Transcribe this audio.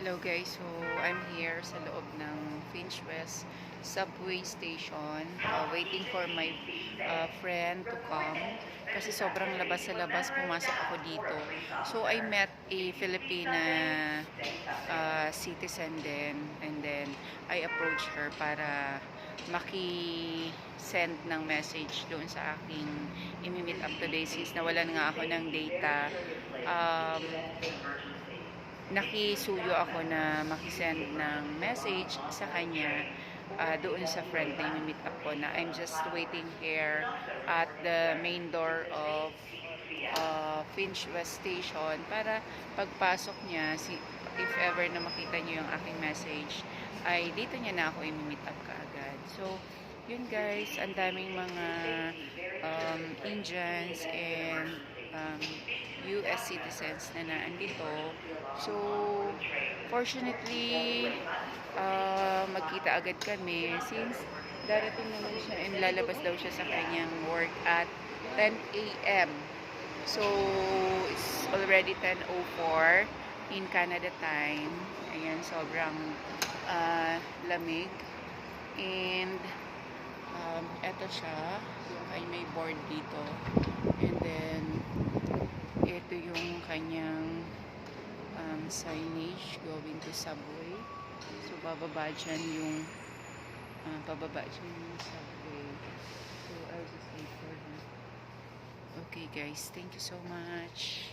Hello guys, so I'm here sa loob ng Finch West subway station, waiting for my friend to come kasi sobrang labas sa labas, pumasok ako dito. So I met a Filipina citizen din, and then I approached her para maki-send ng message doon sa aking imi-meet up today since nawalan nga ako ng data. Nakisuyo ako na makisend ng message sa kanya doon sa friend na meet up ko na I'm just waiting here at the main door of Finch West Station para pagpasok niya, if ever na makita niyo yung aking message, ay dito niya na ako i-meet up kaagad. So, yun guys, ang daming mga Indians and US citizens na naandito. So, fortunately, magkita agad kami since darating naman siya and lalabas daw siya sa kanyang work at 10 a.m. So, it's already 10:04 in Canada time. Ayan, sobrang lamig. And, eto siya. Ay, may board dito. And then, ito yung kanyang signage going to subway. So, bababa dyan yung subway. So, I'll just wait for him. Okay guys, thank you so much.